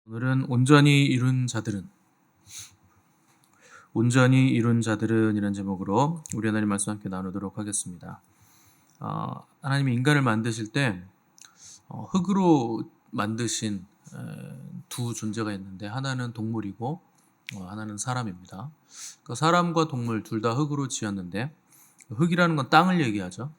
오늘은 온전히 이룬 자들은 이런 제목으로 우리 하나님 말씀 함께 나누도록 하겠습니다. 하나님이 인간을 만드실 때 흙으로 만드신 두 존재가 있는데, 하나는 동물이고 하나는 사람입니다. 그 사람과 동물 둘 다 흙으로 지었는데, 흙이라는 건 땅을 얘기하죠.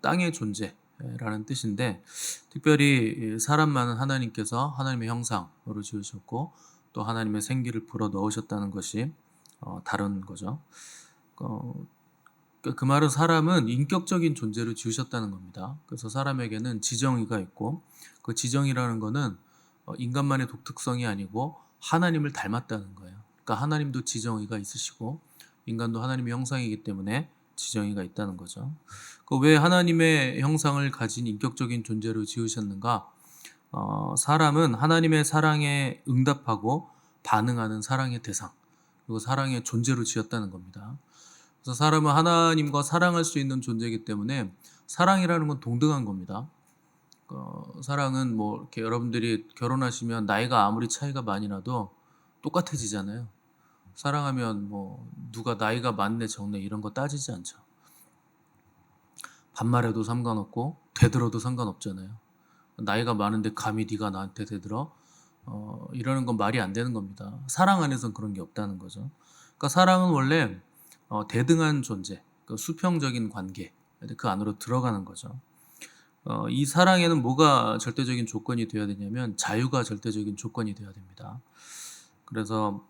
땅의 존재라는 뜻인데, 특별히 사람만은 하나님께서 하나님의 형상으로 지으셨고 또 하나님의 생기를 불어 넣으셨다는 것이 다른 거죠. 그 말은 사람은 인격적인 존재로 지으셨다는 겁니다. 그래서 사람에게는 지정의가 있고, 그 지정이라는 거는 인간만의 독특성이 아니고 하나님을 닮았다는 거예요. 그러니까 하나님도 지정의가 있으시고 인간도 하나님의 형상이기 때문에 지정의가 있다는 거죠. 왜 하나님의 형상을 가진 인격적인 존재로 지으셨는가? 사람은 하나님의 사랑에 응답하고 반응하는 사랑의 대상, 그리고 사랑의 존재로 지었다는 겁니다. 그래서 사람은 하나님과 사랑할 수 있는 존재이기 때문에 사랑이라는 건 동등한 겁니다. 사랑은 이렇게 여러분들이 결혼하시면 나이가 아무리 차이가 많이 나도 똑같아지잖아요. 사랑하면 누가 나이가 많네 적네 이런 거 따지지 않죠. 반말해도 상관없고 대들어도 상관없잖아요. 나이가 많은데 감히 네가 나한테 대들어? 이러는 건 말이 안 되는 겁니다. 사랑 안에선 그런 게 없다는 거죠. 그러니까 사랑은 원래 대등한 존재, 수평적인 관계, 그 안으로 들어가는 거죠. 이 사랑에는 뭐가 절대적인 조건이 되어야 되냐면 자유가 절대적인 조건이 되어야 됩니다. 그래서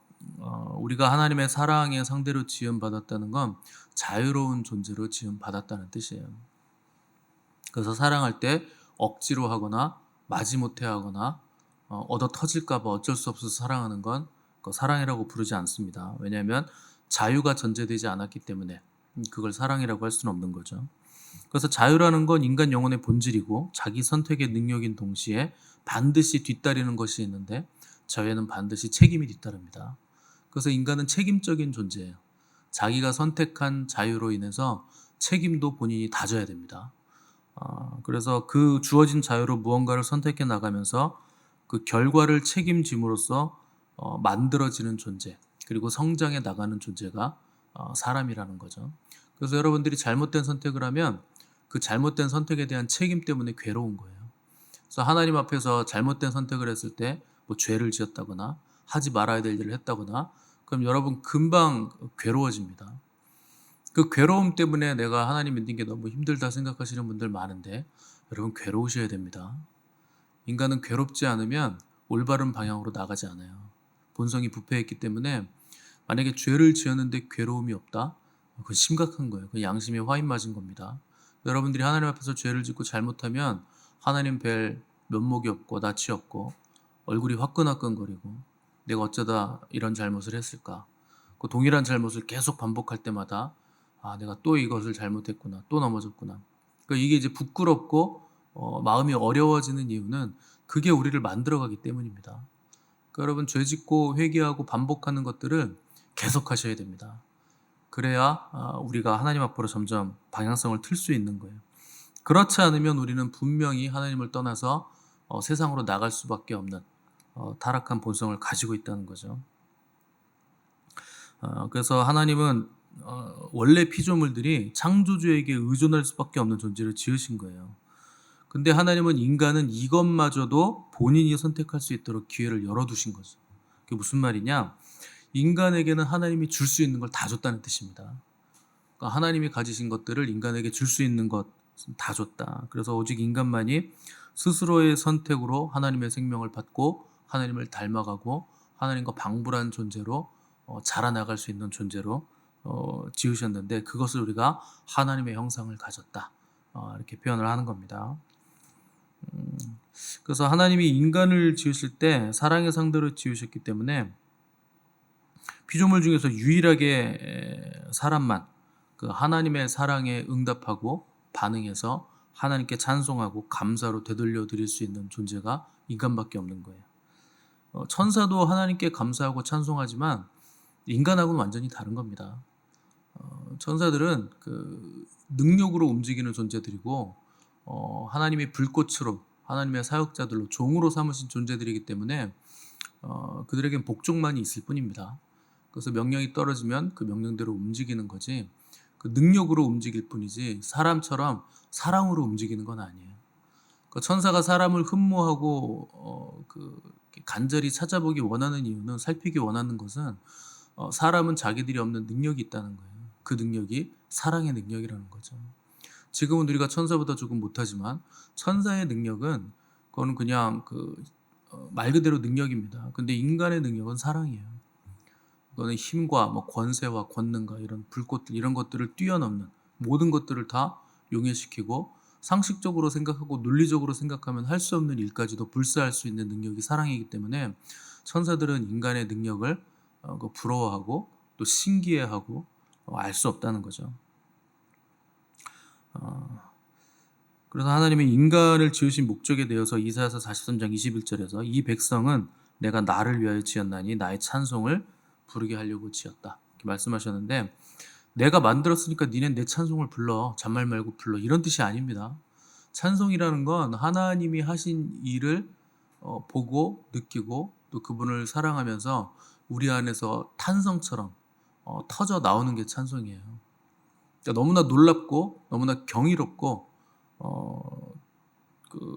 우리가 하나님의 사랑의 상대로 지음받았다는 건 자유로운 존재로 지음받았다는 뜻이에요. 그래서 사랑할 때 억지로 하거나 마지못해 하거나 얻어 터질까 봐 어쩔 수 없어서 사랑하는 건 사랑이라고 부르지 않습니다. 왜냐하면 자유가 전제되지 않았기 때문에 그걸 사랑이라고 할 수는 없는 거죠. 그래서 자유라는 건 인간 영혼의 본질이고 자기 선택의 능력인 동시에 반드시 뒤따르는 것이 있는데, 자유에는 반드시 책임이 뒤따릅니다. 그래서 인간은 책임적인 존재예요. 자기가 선택한 자유로 인해서 책임도 본인이 다져야 됩니다. 그래서 그 주어진 자유로 무언가를 선택해 나가면서 그 결과를 책임짐으로써 만들어지는 존재, 그리고 성장해 나가는 존재가 사람이라는 거죠. 그래서 여러분들이 잘못된 선택을 하면 그 잘못된 선택에 대한 책임 때문에 괴로운 거예요. 그래서 하나님 앞에서 잘못된 선택을 했을 때 죄를 지었다거나 하지 말아야 될 일을 했다거나 그럼 여러분 금방 괴로워집니다. 그 괴로움 때문에 내가 하나님 믿는 게 너무 힘들다 생각하시는 분들 많은데, 여러분 괴로우셔야 됩니다. 인간은 괴롭지 않으면 올바른 방향으로 나가지 않아요. 본성이 부패했기 때문에 만약에 죄를 지었는데 괴로움이 없다? 그건 심각한 거예요. 그건 양심에 화인 맞은 겁니다. 여러분들이 하나님 앞에서 죄를 짓고 잘못하면 하나님 뵐 면목이 없고 낯이 없고 얼굴이 화끈화끈거리고 내가 어쩌다 이런 잘못을 했을까? 그 동일한 잘못을 계속 반복할 때마다 내가 또 이것을 잘못했구나, 또 넘어졌구나. 그러니까 이게 이제 부끄럽고 마음이 어려워지는 이유는 그게 우리를 만들어가기 때문입니다. 그러니까 여러분 죄짓고 회개하고 반복하는 것들을 계속 하셔야 됩니다. 그래야 우리가 하나님 앞으로 점점 방향성을 틀 수 있는 거예요. 그렇지 않으면 우리는 분명히 하나님을 떠나서 세상으로 나갈 수밖에 없는 타락한 본성을 가지고 있다는 거죠. 그래서 하나님은 원래 피조물들이 창조주에게 의존할 수밖에 없는 존재를 지으신 거예요. 근데 하나님은 인간은 이것마저도 본인이 선택할 수 있도록 기회를 열어두신 거죠. 그게 무슨 말이냐? 인간에게는 하나님이 줄 수 있는 걸 다 줬다는 뜻입니다. 그러니까 하나님이 가지신 것들을 인간에게 줄 수 있는 것 다 줬다. 그래서 오직 인간만이 스스로의 선택으로 하나님의 생명을 받고 하나님을 닮아가고 하나님과 방불한 존재로 자라나갈 수 있는 존재로 지으셨는데, 그것을 우리가 하나님의 형상을 가졌다, 이렇게 표현을 하는 겁니다. 그래서 하나님이 인간을 지으실 때 사랑의 상대로 지으셨기 때문에 피조물 중에서 유일하게 사람만 그 하나님의 사랑에 응답하고 반응해서 하나님께 찬송하고 감사로 되돌려 드릴 수 있는 존재가 인간밖에 없는 거예요. 천사도 하나님께 감사하고 찬송하지만 인간하고는 완전히 다른 겁니다. 천사들은 그 능력으로 움직이는 존재들이고 하나님이 불꽃으로 하나님의 사역자들로 종으로 삼으신 존재들이기 때문에 그들에겐 복종만이 있을 뿐입니다. 그래서 명령이 떨어지면 그 명령대로 움직이는 거지 그 능력으로 움직일 뿐이지 사람처럼 사랑으로 움직이는 건 아니에요. 그 천사가 사람을 흠모하고 간절히 찾아보기 원하는 이유는 살피기 원하는 것은 사람은 자기들이 없는 능력이 있다는 거예요. 그 능력이 사랑의 능력이라는 거죠. 지금은 우리가 천사보다 조금 못하지만 천사의 능력은 그거는 그냥 말 그대로 능력입니다. 근데 인간의 능력은 사랑이에요. 그거는 힘과 뭐 권세와 권능과 이런 불꽃들 이런 것들을 뛰어넘는 모든 것들을 다 용해시키고 상식적으로 생각하고 논리적으로 생각하면 할 수 없는 일까지도 불사할 수 있는 능력이 사랑이기 때문에 천사들은 인간의 능력을 부러워하고 또 신기해하고 알 수 없다는 거죠. 그래서 하나님이 인간을 지으신 목적에 대해서 이사야서 43장 21절에서 이 백성은 내가 나를 위하여 지었나니 나의 찬송을 부르게 하려고 지었다 이렇게 말씀하셨는데 내가 만들었으니까 니넨 내 찬송을 불러 잔말 말고 불러 이런 뜻이 아닙니다. 찬송이라는 건 하나님이 하신 일을 보고 느끼고 또 그분을 사랑하면서 우리 안에서 탄성처럼 터져 나오는 게 찬송이에요. 그러니까 너무나 놀랍고 너무나 경이롭고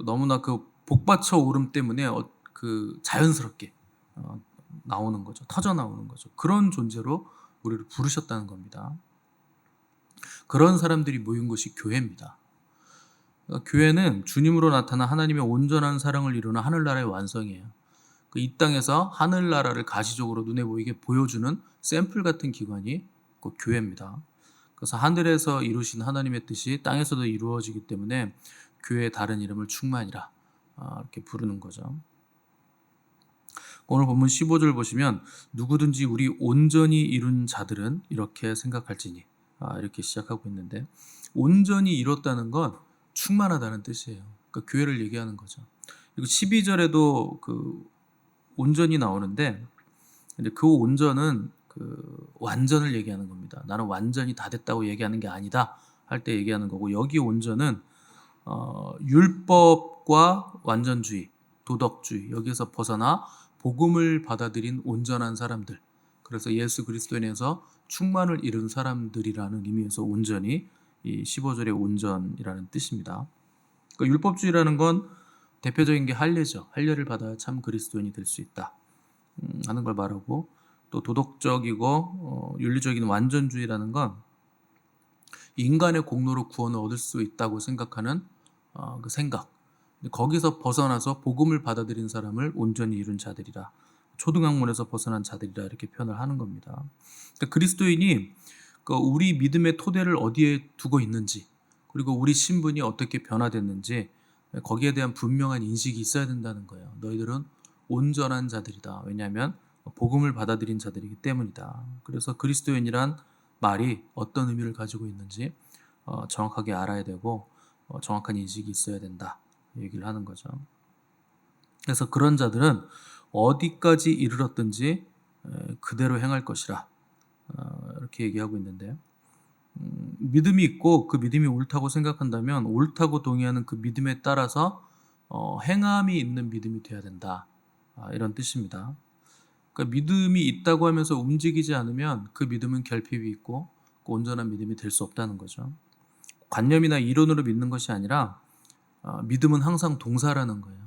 너무나 복받쳐 오름 때문에 자연스럽게 나오는 거죠. 터져 나오는 거죠. 그런 존재로 우리를 부르셨다는 겁니다. 그런 사람들이 모인 것이 교회입니다. 그러니까 교회는 주님으로 나타난 하나님의 온전한 사랑을 이루는 하늘나라의 완성이에요. 이 땅에서 하늘나라를 가시적으로 눈에 보이게 보여주는 샘플 같은 기관이 교회입니다. 그래서 하늘에서 이루신 하나님의 뜻이 땅에서도 이루어지기 때문에 교회의 다른 이름을 충만이라 이렇게 부르는 거죠. 오늘 본문 15절 보시면 누구든지 우리 온전히 이룬 자들은 이렇게 생각할지니 이렇게 시작하고 있는데 온전히 이뤘다는 건 충만하다는 뜻이에요. 그러니까 교회를 얘기하는 거죠. 그리고 12절에도 온전히 나오는데 그 온전은 완전을 얘기하는 겁니다. 나는 완전히 다 됐다고 얘기하는 게 아니다 할 때 얘기하는 거고 여기 온전은 율법과 완전주의, 도덕주의 여기에서 벗어나 복음을 받아들인 온전한 사람들 그래서 예수 그리스도인에서 충만을 이룬 사람들이라는 의미에서 온전이 이 15절의 온전이라는 뜻입니다. 그러니까 율법주의라는 건 대표적인 게 할례죠. 할례를 받아야 참 그리스도인이 될 수 있다 하는 걸 말하고 또 도덕적이고 윤리적인 완전주의라는 건 인간의 공로로 구원을 얻을 수 있다고 생각하는 그 생각 거기서 벗어나서 복음을 받아들인 사람을 온전히 이룬 자들이라 초등학문에서 벗어난 자들이라 이렇게 표현을 하는 겁니다. 그러니까 그리스도인이 우리 믿음의 토대를 어디에 두고 있는지 그리고 우리 신분이 어떻게 변화됐는지 거기에 대한 분명한 인식이 있어야 된다는 거예요. 너희들은 온전한 자들이다. 왜냐하면 복음을 받아들인 자들이기 때문이다. 그래서 그리스도인이란 말이 어떤 의미를 가지고 있는지 정확하게 알아야 되고 정확한 인식이 있어야 된다. 얘기를 하는 거죠. 그래서 그런 자들은 어디까지 이르렀든지 그대로 행할 것이라 이렇게 얘기하고 있는데 믿음이 있고 그 믿음이 옳다고 생각한다면 옳다고 동의하는 그 믿음에 따라서 행함이 있는 믿음이 되어야 된다. 이런 뜻입니다. 그러니까 믿음이 있다고 하면서 움직이지 않으면 그 믿음은 결핍이 있고 온전한 믿음이 될 수 없다는 거죠. 관념이나 이론으로 믿는 것이 아니라 믿음은 항상 동사라는 거예요.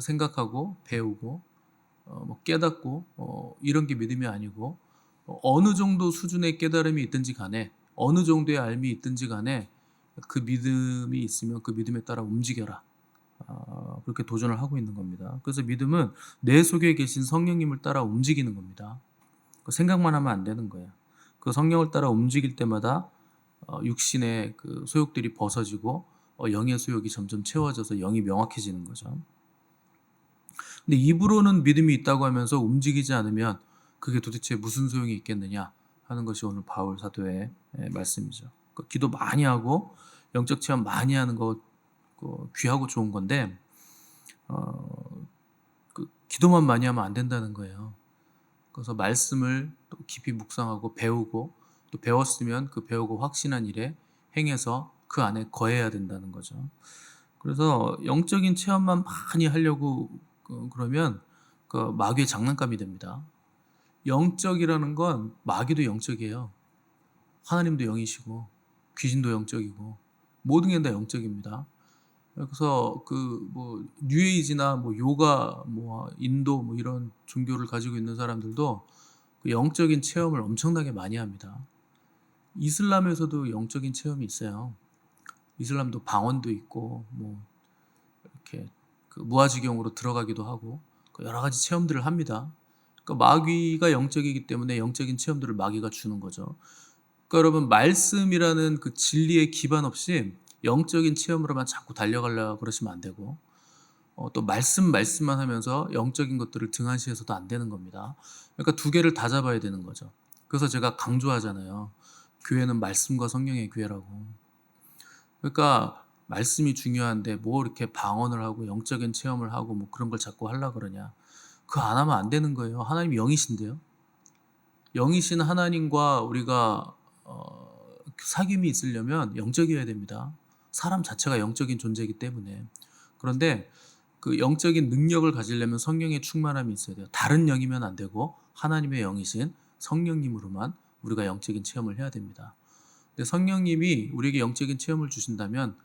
생각하고 배우고 깨닫고 이런 게 믿음이 아니고 어느 정도 수준의 깨달음이 있든지 간에 어느 정도의 알미 있든지 간에 그 믿음이 있으면 그 믿음에 따라 움직여라. 그렇게 도전을 하고 있는 겁니다. 그래서 믿음은 내 속에 계신 성령님을 따라 움직이는 겁니다. 생각만 하면 안 되는 거예요. 그 성령을 따라 움직일 때마다 육신의 그 소욕들이 벗어지고 영의 소욕이 점점 채워져서 영이 명확해지는 거죠. 근데 입으로는 믿음이 있다고 하면서 움직이지 않으면 그게 도대체 무슨 소용이 있겠느냐 하는 것이 오늘 바울 사도의 말씀이죠. 기도 많이 하고 영적 체험 많이 하는 거 귀하고 좋은 건데 기도만 많이 하면 안 된다는 거예요. 그래서 말씀을 또 깊이 묵상하고 배우고 또 배웠으면 그 배우고 확신한 일에 행해서 그 안에 거해야 된다는 거죠. 그래서 영적인 체험만 많이 하려고 그러면 그 마귀의 장난감이 됩니다. 영적이라는 건 마귀도 영적이에요. 하나님도 영이시고 귀신도 영적이고 모든 게 다 영적입니다. 그래서 그 뭐 뉴에이지나 뭐 요가 뭐 인도 뭐 이런 종교를 가지고 있는 사람들도 그 영적인 체험을 엄청나게 많이 합니다. 이슬람에서도 영적인 체험이 있어요. 이슬람도 방언도 있고 뭐 이렇게 그 무아지경으로 들어가기도 하고 그 여러 가지 체험들을 합니다. 그러니까 마귀가 영적이기 때문에 영적인 체험들을 마귀가 주는 거죠. 그러니까 여러분 말씀이라는 그 진리의 기반 없이 영적인 체험으로만 자꾸 달려가려고 그러시면 안 되고 또 말씀만 하면서 영적인 것들을 등한시해서도 안 되는 겁니다. 그러니까 두 개를 다 잡아야 되는 거죠. 그래서 제가 강조하잖아요. 교회는 말씀과 성령의 교회라고. 그러니까 말씀이 중요한데 뭐 이렇게 방언을 하고 영적인 체험을 하고 뭐 그런 걸 자꾸 하려고 그러냐. 그거 안 하면 안 되는 거예요. 하나님이 영이신데요. 영이신 하나님과 우리가 사귐이 있으려면 영적이어야 됩니다. 사람 자체가 영적인 존재이기 때문에. 그런데 그 영적인 능력을 가지려면 성령의 충만함이 있어야 돼요. 다른 영이면 안 되고 하나님의 영이신 성령님으로만 우리가 영적인 체험을 해야 됩니다. 근데 성령님이 우리에게 영적인 체험을 주신다면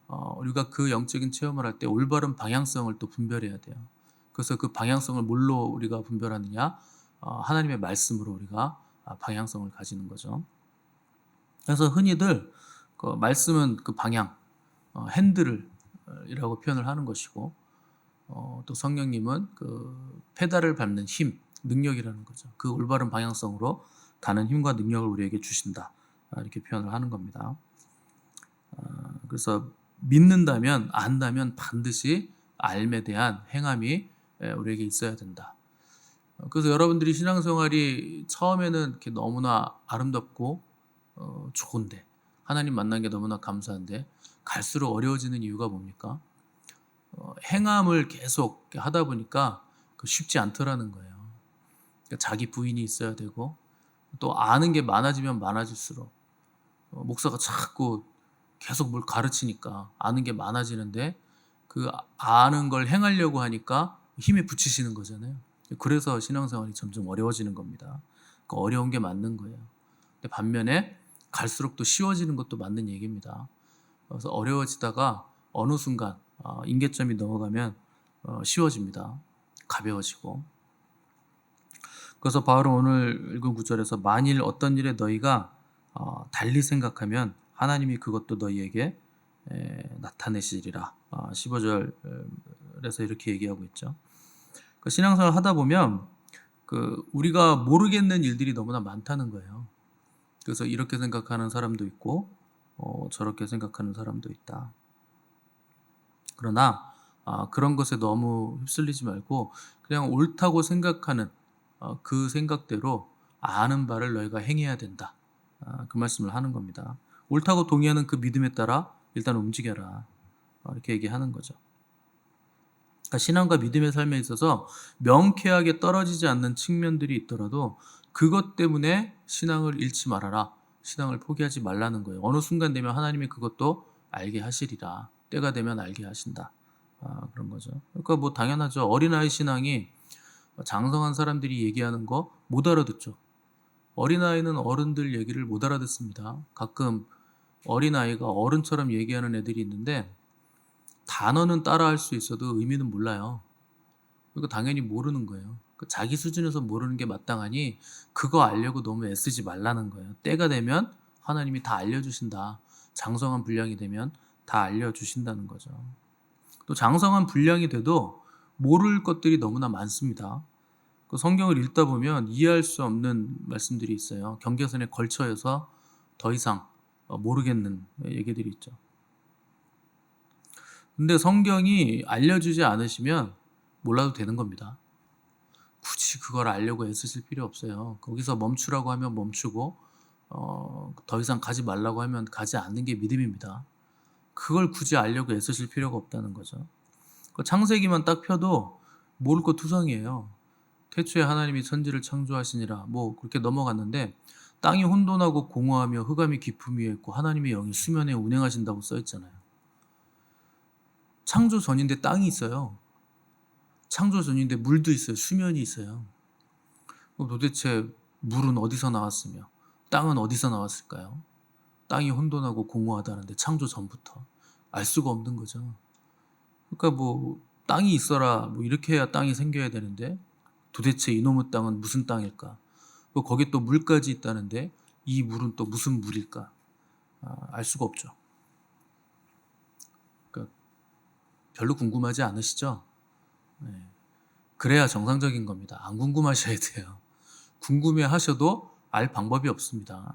우리가 그 영적인 체험을 할 때 올바른 방향성을 또 분별해야 돼요. 그래서 그 방향성을 뭘로 우리가 분별하느냐? 하나님의 말씀으로 우리가 방향성을 가지는 거죠. 그래서 흔히들 그 말씀은 그 방향, 핸들을 이라고 표현을 하는 것이고 또 성령님은 그 페달을 밟는 힘, 능력이라는 거죠. 그 올바른 방향성으로 가는 힘과 능력을 우리에게 주신다. 이렇게 표현을 하는 겁니다. 그래서 믿는다면 안다면 반드시 알에 대한 행함이 우리에게 있어야 된다. 그래서 여러분들이 신앙생활이 처음에는 이렇게 너무나 아름답고 좋은데 하나님 만난 게 너무나 감사한데 갈수록 어려워지는 이유가 뭡니까? 행함을 계속 하다 보니까 쉽지 않더라는 거예요. 그러니까 자기 부인이 있어야 되고 또 아는 게 많아지면 많아질수록 목사가 자꾸 계속 뭘 가르치니까 아는 게 많아지는데 그 아는 걸 행하려고 하니까 힘에 부치시는 거잖아요. 그래서 신앙생활이 점점 어려워지는 겁니다. 그러니까 어려운 게 맞는 거예요. 근데 반면에 갈수록 또 쉬워지는 것도 맞는 얘기입니다. 그래서 어려워지다가 어느 순간 임계점이 넘어가면 쉬워집니다. 가벼워지고. 그래서 바울은 오늘 읽은 구절에서 만일 어떤 일에 너희가 달리 생각하면 하나님이 그것도 너희에게 나타내시리라. 15절에서 이렇게 얘기하고 있죠. 그 신앙생활 하다 보면 그 우리가 모르겠는 일들이 너무나 많다는 거예요. 그래서 이렇게 생각하는 사람도 있고 저렇게 생각하는 사람도 있다. 그러나 그런 것에 너무 휩쓸리지 말고 그냥 옳다고 생각하는 그 생각대로 아는 바를 너희가 행해야 된다. 그 말씀을 하는 겁니다. 옳다고 동의하는 그 믿음에 따라 일단 움직여라. 이렇게 얘기하는 거죠. 그러니까 신앙과 믿음의 삶에 있어서 명쾌하게 떨어지지 않는 측면들이 있더라도 그것 때문에 신앙을 잃지 말아라. 신앙을 포기하지 말라는 거예요. 어느 순간 되면 하나님이 그것도 알게 하시리라. 때가 되면 알게 하신다. 그런 거죠. 그러니까 뭐 당연하죠. 어린아이 신앙이 장성한 사람들이 얘기하는 거 못 알아듣죠. 어린아이는 어른들 얘기를 못 알아듣습니다. 가끔 어린아이가 어른처럼 얘기하는 애들이 있는데 단어는 따라할 수 있어도 의미는 몰라요. 그러니까 당연히 모르는 거예요. 자기 수준에서 모르는 게 마땅하니 그거 알려고 너무 애쓰지 말라는 거예요. 때가 되면 하나님이 다 알려주신다. 장성한 분량이 되면 다 알려주신다는 거죠. 또 장성한 분량이 돼도 모를 것들이 너무나 많습니다. 그 성경을 읽다 보면 이해할 수 없는 말씀들이 있어요. 경계선에 걸쳐서 더 이상 모르겠는 얘기들이 있죠. 근데 성경이 알려주지 않으시면 몰라도 되는 겁니다. 굳이 그걸 알려고 애쓰실 필요 없어요. 거기서 멈추라고 하면 멈추고 더 이상 가지 말라고 하면 가지 않는 게 믿음입니다. 그걸 굳이 알려고 애쓰실 필요가 없다는 거죠. 그 창세기만 딱 펴도 모를 것 투성이에요. 태초에 하나님이 천지를 창조하시니라 뭐 그렇게 넘어갔는데 땅이 혼돈하고 공허하며 흑암이 깊음 위에 있고 하나님의 영이 수면에 운행하신다고 써 있잖아요. 창조 전인데 땅이 있어요. 창조 전인데 물도 있어요. 수면이 있어요. 그럼 도대체 물은 어디서 나왔으며 땅은 어디서 나왔을까요? 땅이 혼돈하고 공허하다는데 창조 전부터 알 수가 없는 거죠. 그러니까 뭐 땅이 있어라 뭐 이렇게 해야 땅이 생겨야 되는데 도대체 이놈의 땅은 무슨 땅일까? 거기 또 물까지 있다는데 이 물은 또 무슨 물일까? 알 수가 없죠. 그러니까 별로 궁금하지 않으시죠? 네. 그래야 정상적인 겁니다. 안 궁금하셔야 돼요. 궁금해 하셔도 알 방법이 없습니다.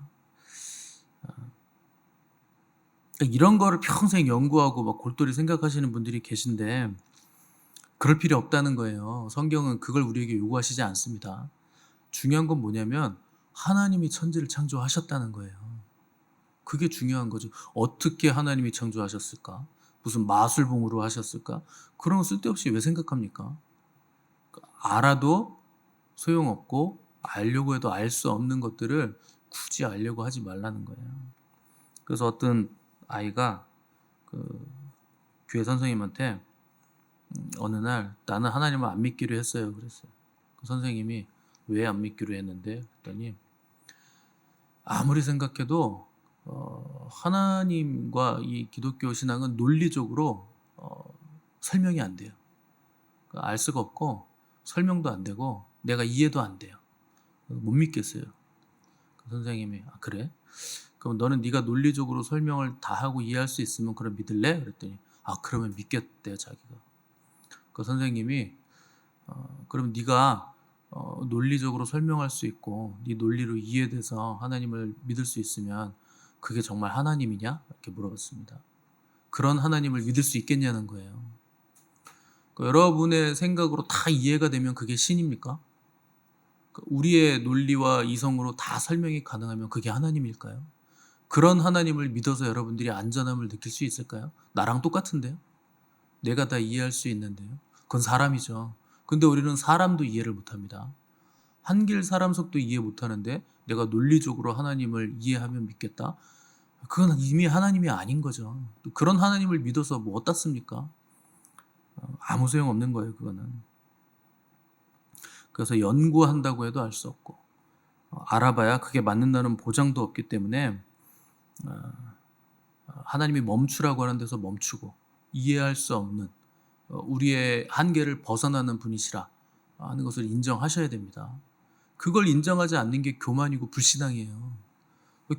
그러니까 이런 거를 평생 연구하고 막 골똘히 생각하시는 분들이 계신데 그럴 필요 없다는 거예요. 성경은 그걸 우리에게 요구하시지 않습니다. 중요한 건 뭐냐면 하나님이 천지를 창조하셨다는 거예요. 그게 중요한 거죠. 어떻게 하나님이 창조하셨을까? 무슨 마술봉으로 하셨을까? 그런 거 쓸데없이 왜 생각합니까? 알아도 소용없고 알려고 해도 알 수 없는 것들을 굳이 알려고 하지 말라는 거예요. 그래서 어떤 아이가 그 교회 선생님한테 어느 날 나는 하나님을 안 믿기로 했어요. 그랬어요. 그 선생님이 왜 안 믿기로 했는데? 그랬더니 아무리 생각해도 하나님과 이 기독교 신앙은 논리적으로 설명이 안 돼요. 알 수가 없고 설명도 안 되고 내가 이해도 안 돼요. 못 믿겠어요. 그 선생님이 그래? 그럼 너는 네가 논리적으로 설명을 다 하고 이해할 수 있으면 그럼 믿을래? 그랬더니 그러면 믿겠대요 자기가. 그 선생님이 그럼 네가 논리적으로 설명할 수 있고 네 논리로 이해돼서 하나님을 믿을 수 있으면 그게 정말 하나님이냐? 이렇게 물어봤습니다. 그런 하나님을 믿을 수 있겠냐는 거예요. 그러니까 여러분의 생각으로 다 이해가 되면 그게 신입니까? 우리의 논리와 이성으로 다 설명이 가능하면 그게 하나님일까요? 그런 하나님을 믿어서 여러분들이 안전함을 느낄 수 있을까요? 나랑 똑같은데요? 내가 다 이해할 수 있는데요? 그건 사람이죠. 근데 우리는 사람도 이해를 못합니다. 한길 사람 속도 이해 못하는데 내가 논리적으로 하나님을 이해하면 믿겠다? 그건 이미 하나님이 아닌 거죠. 또 그런 하나님을 믿어서 뭐 어디다 씁니까? 아무 소용 없는 거예요, 그거는. 그래서 연구한다고 해도 알 수 없고 알아봐야 그게 맞는다는 보장도 없기 때문에 하나님이 멈추라고 하는 데서 멈추고 이해할 수 없는 우리의 한계를 벗어나는 분이시라 하는 것을 인정하셔야 됩니다. 그걸 인정하지 않는 게 교만이고 불신앙이에요.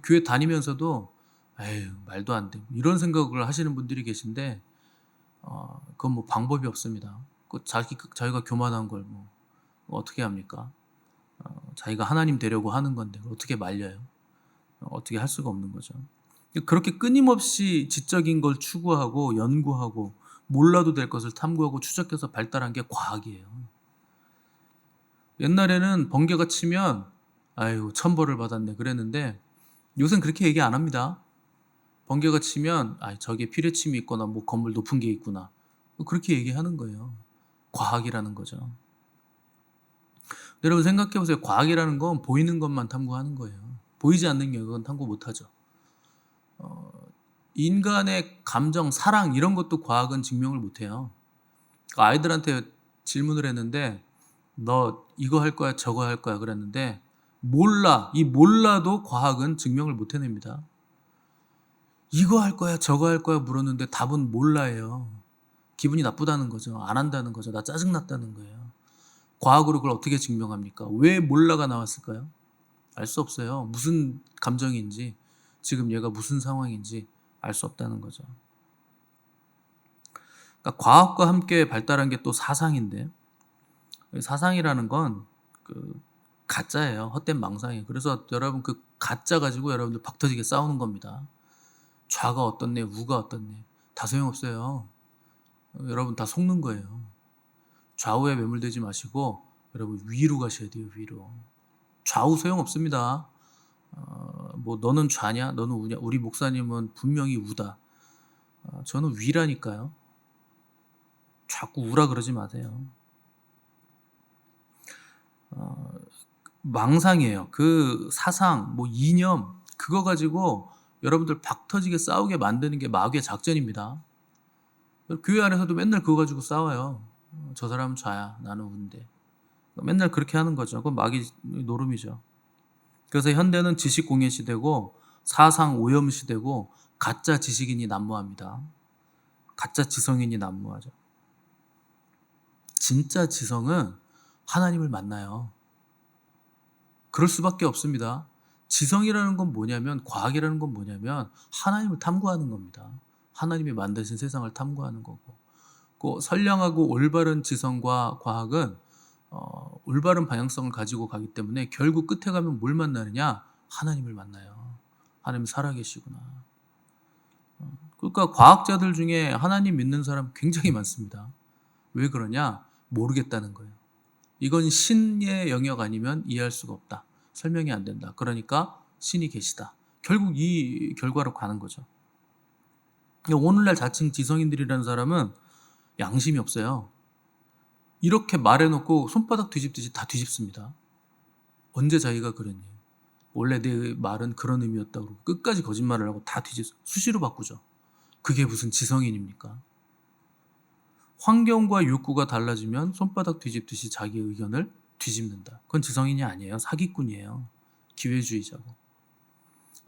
교회 다니면서도 에휴 말도 안 돼 이런 생각을 하시는 분들이 계신데 그건 뭐 방법이 없습니다. 자기가 교만한 걸 뭐 어떻게 합니까? 자기가 하나님 되려고 하는 건데 어떻게 말려요? 어떻게 할 수가 없는 거죠. 그렇게 끊임없이 지적인 걸 추구하고 연구하고 몰라도 될 것을 탐구하고 추적해서 발달한 게 과학이에요. 옛날에는 번개가 치면 아유 천벌을 받았네 그랬는데 요새는 그렇게 얘기 안 합니다. 번개가 치면 저기에 피뢰침이 있거나 뭐 건물 높은 게 있구나 그렇게 얘기하는 거예요. 과학이라는 거죠. 여러분 생각해보세요. 과학이라는 건 보이는 것만 탐구하는 거예요. 보이지 않는 게 그건 탐구 못하죠. 인간의 감정, 사랑 이런 것도 과학은 증명을 못해요. 아이들한테 질문을 했는데 너 이거 할 거야 저거 할 거야 그랬는데 몰라. 이 몰라도 과학은 증명을 못 해냅니다. 이거 할 거야 저거 할 거야 물었는데 답은 몰라예요. 기분이 나쁘다는 거죠. 안 한다는 거죠. 나 짜증났다는 거예요. 과학으로 그걸 어떻게 증명합니까? 왜 몰라가 나왔을까요? 알 수 없어요. 무슨 감정인지 지금 얘가 무슨 상황인지 알 수 없다는 거죠. 그러니까 과학과 함께 발달한 게 또 사상인데 사상이라는 건 가짜예요. 헛된 망상이에요. 그래서 여러분 그 가짜 가지고 여러분들 박터지게 싸우는 겁니다. 좌가 어떻네 우가 어떻네 다 소용없어요. 여러분 다 속는 거예요. 좌우에 매몰되지 마시고 여러분 위로 가셔야 돼요. 위로. 좌우 소용없습니다. 뭐 너는 좌냐 너는 우냐 우리 목사님은 분명히 우다. 저는 위라니까요. 자꾸 우라 그러지 마세요. 망상이에요. 그 사상 뭐 이념 그거 가지고 여러분들 박터지게 싸우게 만드는 게 마귀의 작전입니다. 교회 안에서도 맨날 그거 가지고 싸워요. 저 사람은 좌야, 나는 우인데. 맨날 그렇게 하는 거죠. 그건 마귀 노름이죠. 그래서 현대는 지식 공예 시대고 사상 오염 시대고 가짜 지식인이 난무합니다. 가짜 지성인이 난무하죠. 진짜 지성은 하나님을 만나요. 그럴 수밖에 없습니다. 지성이라는 건 뭐냐면, 과학이라는 건 뭐냐면 하나님을 탐구하는 겁니다. 하나님이 만드신 세상을 탐구하는 거고, 그 선량하고 올바른 지성과 과학은 올바른 방향성을 가지고 가기 때문에 결국 끝에 가면 뭘 만나느냐? 하나님을 만나요. 하나님 살아계시구나. 그러니까 과학자들 중에 하나님 믿는 사람 굉장히 많습니다. 왜 그러냐? 모르겠다는 거예요. 이건 신의 영역 아니면 이해할 수가 없다. 설명이 안 된다. 그러니까 신이 계시다. 결국 이 결과로 가는 거죠. 오늘날 자칭 지성인들이라는 사람은 양심이 없어요. 이렇게 말해놓고 손바닥 뒤집듯이 다 뒤집습니다. 언제 자기가 그랬니? 원래 내 말은 그런 의미였다고 그러고 끝까지 거짓말을 하고 다 수시로 바꾸죠. 그게 무슨 지성인입니까? 환경과 욕구가 달라지면 손바닥 뒤집듯이 자기 의견을 뒤집는다. 그건 지성인이 아니에요. 사기꾼이에요. 기회주의자고.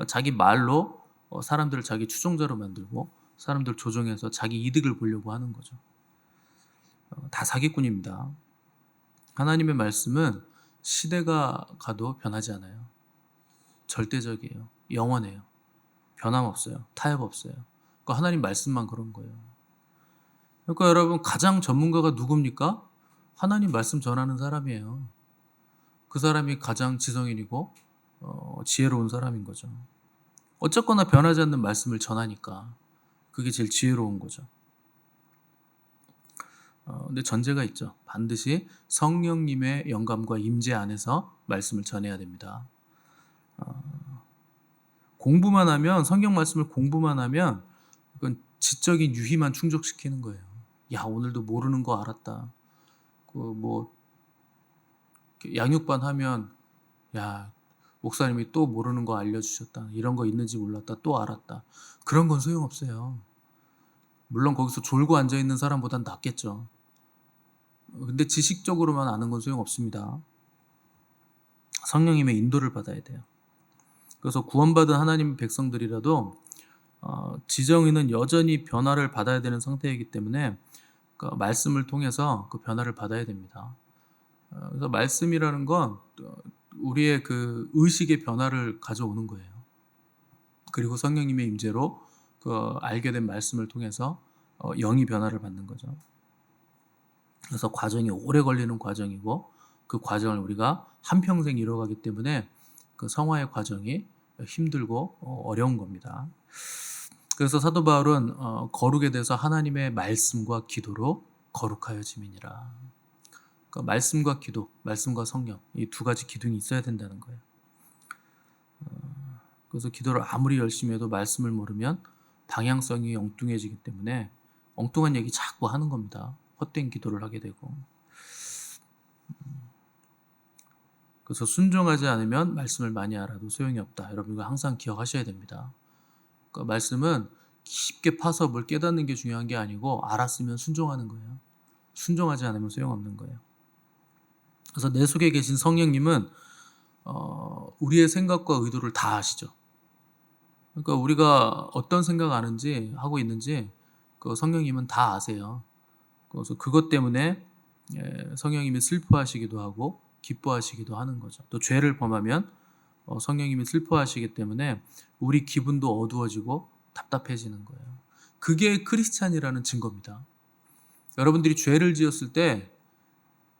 자기 말로 사람들을 자기 추종자로 만들고 사람들 조종해서 자기 이득을 보려고 하는 거죠. 다 사기꾼입니다. 하나님의 말씀은 시대가 가도 변하지 않아요. 절대적이에요. 영원해요. 변함없어요. 타협 없어요. 그러니까 하나님 말씀만 그런 거예요. 그러니까 여러분, 가장 전문가가 누굽니까? 하나님 말씀 전하는 사람이에요. 그 사람이 가장 지성인이고 지혜로운 사람인 거죠. 어쨌거나 변하지 않는 말씀을 전하니까 그게 제일 지혜로운 거죠. 근데 전제가 있죠. 반드시 성령님의 영감과 임재 안에서 말씀을 전해야 됩니다. 공부만 하면, 성경 말씀을 공부만 하면 그건 지적인 유희만 충족시키는 거예요. 야, 오늘도 모르는 거 알았다. 양육반 하면, 야, 목사님이 또 모르는 거 알려주셨다. 이런 거 있는지 몰랐다. 또 알았다. 그런 건 소용없어요. 물론 거기서 졸고 앉아있는 사람보단 낫겠죠. 근데 지식적으로만 아는 건 소용없습니다. 성령님의 인도를 받아야 돼요. 그래서 구원받은 하나님 백성들이라도 지정인은 여전히 변화를 받아야 되는 상태이기 때문에 그 말씀을 통해서 그 변화를 받아야 됩니다. 그래서 말씀이라는 건 우리의 그 의식의 변화를 가져오는 거예요. 그리고 성령님의 임재로 그 알게 된 말씀을 통해서 영이 변화를 받는 거죠. 그래서 과정이 오래 걸리는 과정이고 그 과정을 우리가 한평생 이뤄가기 때문에 그 성화의 과정이 힘들고 어려운 겁니다. 그래서 사도 바울은 거룩에 대해서 하나님의 말씀과 기도로 거룩하여짐이니라. 그러니까 말씀과 기도, 말씀과 성령, 이 두 가지 기둥이 있어야 된다는 거예요. 그래서 기도를 아무리 열심히 해도 말씀을 모르면 방향성이 엉뚱해지기 때문에 엉뚱한 얘기 자꾸 하는 겁니다. 헛된 기도를 하게 되고. 그래서 순종하지 않으면 말씀을 많이 알아도 소용이 없다. 여러분 이거 항상 기억하셔야 됩니다. 그러니까 말씀은 깊게 파서 뭘 깨닫는 게 중요한 게 아니고 알았으면 순종하는 거예요. 순종하지 않으면 소용없는 거예요. 그래서 내 속에 계신 성령님은 우리의 생각과 의도를 다 아시죠. 그러니까 우리가 어떤 생각하는지 하고 있는지 그 성령님은 다 아세요. 그래서 그것 때문에 성령님이 슬퍼하시기도 하고 기뻐하시기도 하는 거죠. 또 죄를 범하면 성령님이 슬퍼하시기 때문에 우리 기분도 어두워지고 답답해지는 거예요. 그게 크리스찬이라는 증거입니다. 여러분들이 죄를 지었을 때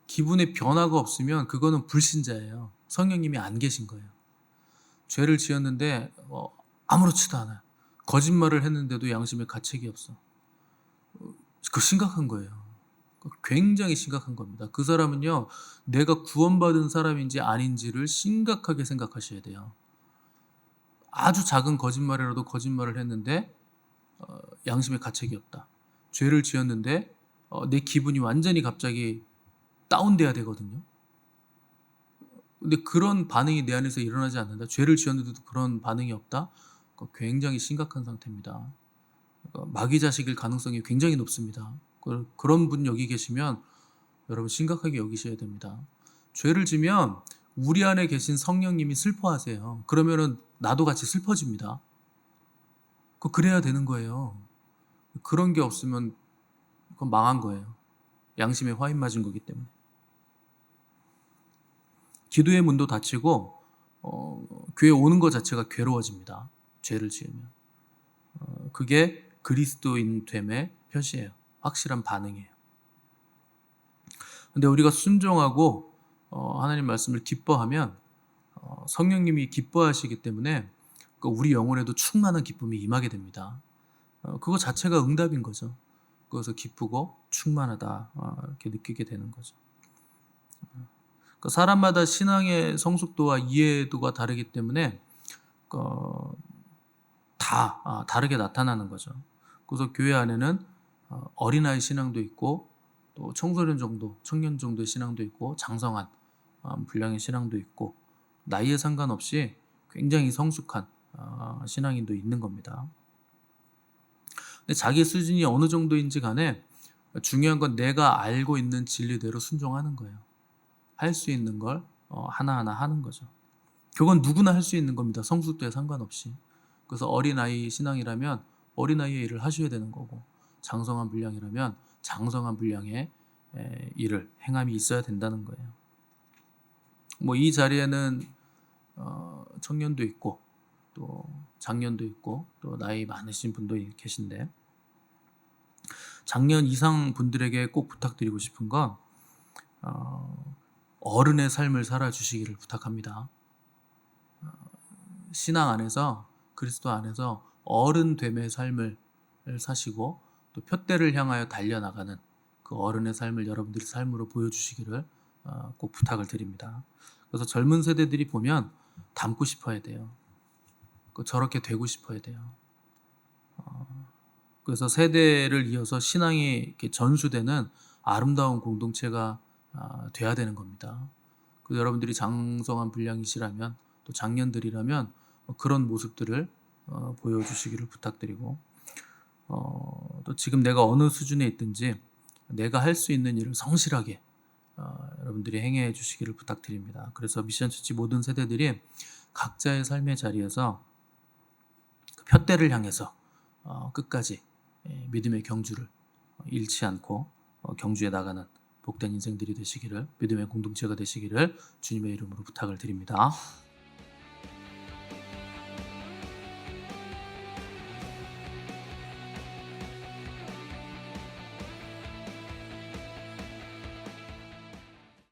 기분의 변화가 없으면 그거는 불신자예요. 성령님이 안 계신 거예요. 죄를 지었는데 아무렇지도 않아요. 거짓말을 했는데도 양심에 가책이 없어. 그거 심각한 거예요. 굉장히 심각한 겁니다. 그 사람은요, 내가 구원받은 사람인지 아닌지를 심각하게 생각하셔야 돼요. 아주 작은 거짓말이라도 거짓말을 했는데 양심에 가책이 없다. 죄를 지었는데 내 기분이 완전히 갑자기 다운돼야 되거든요. 근데 그런 반응이 내 안에서 일어나지 않는다. 죄를 지었는데도 그런 반응이 없다. 굉장히 심각한 상태입니다. 마귀 자식일 가능성이 굉장히 높습니다. 그런 분 여기 계시면 여러분 심각하게 여기셔야 됩니다. 죄를 지면 우리 안에 계신 성령님이 슬퍼하세요. 그러면은 나도 같이 슬퍼집니다. 그래야 되는 거예요. 그런 게 없으면 그건 망한 거예요. 양심에 화인 맞은 거기 때문에. 기도의 문도 닫히고 교회 오는 것 자체가 괴로워집니다. 죄를 지으면. 그게 그리스도인 됨의 표시예요. 확실한 반응이에요. 근데 우리가 순종하고 하나님 말씀을 기뻐하면 성령님이 기뻐하시기 때문에 우리 영혼에도 충만한 기쁨이 임하게 됩니다. 그거 자체가 응답인 거죠. 그래서 기쁘고 충만하다 이렇게 느끼게 되는 거죠. 사람마다 신앙의 성숙도와 이해도가 다르기 때문에 다 다르게 나타나는 거죠. 그래서 교회 안에는 어린아이 신앙도 있고 또 청소년 정도, 청년 정도의 신앙도 있고 장성한 분량의 신앙도 있고 나이에 상관없이 굉장히 성숙한 신앙인도 있는 겁니다. 근데 자기 수준이 어느 정도인지 간에 중요한 건 내가 알고 있는 진리대로 순종하는 거예요. 할 수 있는 걸 하나하나 하는 거죠. 그건 누구나 할 수 있는 겁니다. 성숙도에 상관없이. 그래서 어린아이 신앙이라면 어린아이의 일을 하셔야 되는 거고 장성한 분량이라면 장성한 분량의 일을 행함이 있어야 된다는 거예요. 이 자리에는 청년도 있고 또 장년도 있고 또 나이 많으신 분도 계신데 장년 이상 분들에게 꼭 부탁드리고 싶은 건 어른의 삶을 살아주시기를 부탁합니다. 신앙 안에서 그리스도 안에서 어른됨의 삶을 사시고 또 표대를 향하여 달려나가는 그 어른의 삶을 여러분들이 삶으로 보여주시기를 꼭 부탁을 드립니다. 그래서 젊은 세대들이 보면 닮고 싶어야 돼요. 저렇게 되고 싶어야 돼요. 그래서 세대를 이어서 신앙이 이렇게 전수되는 아름다운 공동체가 돼야 되는 겁니다. 여러분들이 장성한 분량이시라면 또 장년들이라면 그런 모습들을 보여주시기를 부탁드리고 또 지금 내가 어느 수준에 있든지 내가 할 수 있는 일을 성실하게 여러분들이 행해 주시기를 부탁드립니다. 그래서 미션처치 모든 세대들이 각자의 삶의 자리에서 그 푯대를 향해서 끝까지 믿음의 경주를 잃지 않고 경주해 나가는 복된 인생들이 되시기를 믿음의 공동체가 되시기를 주님의 이름으로 부탁을 드립니다.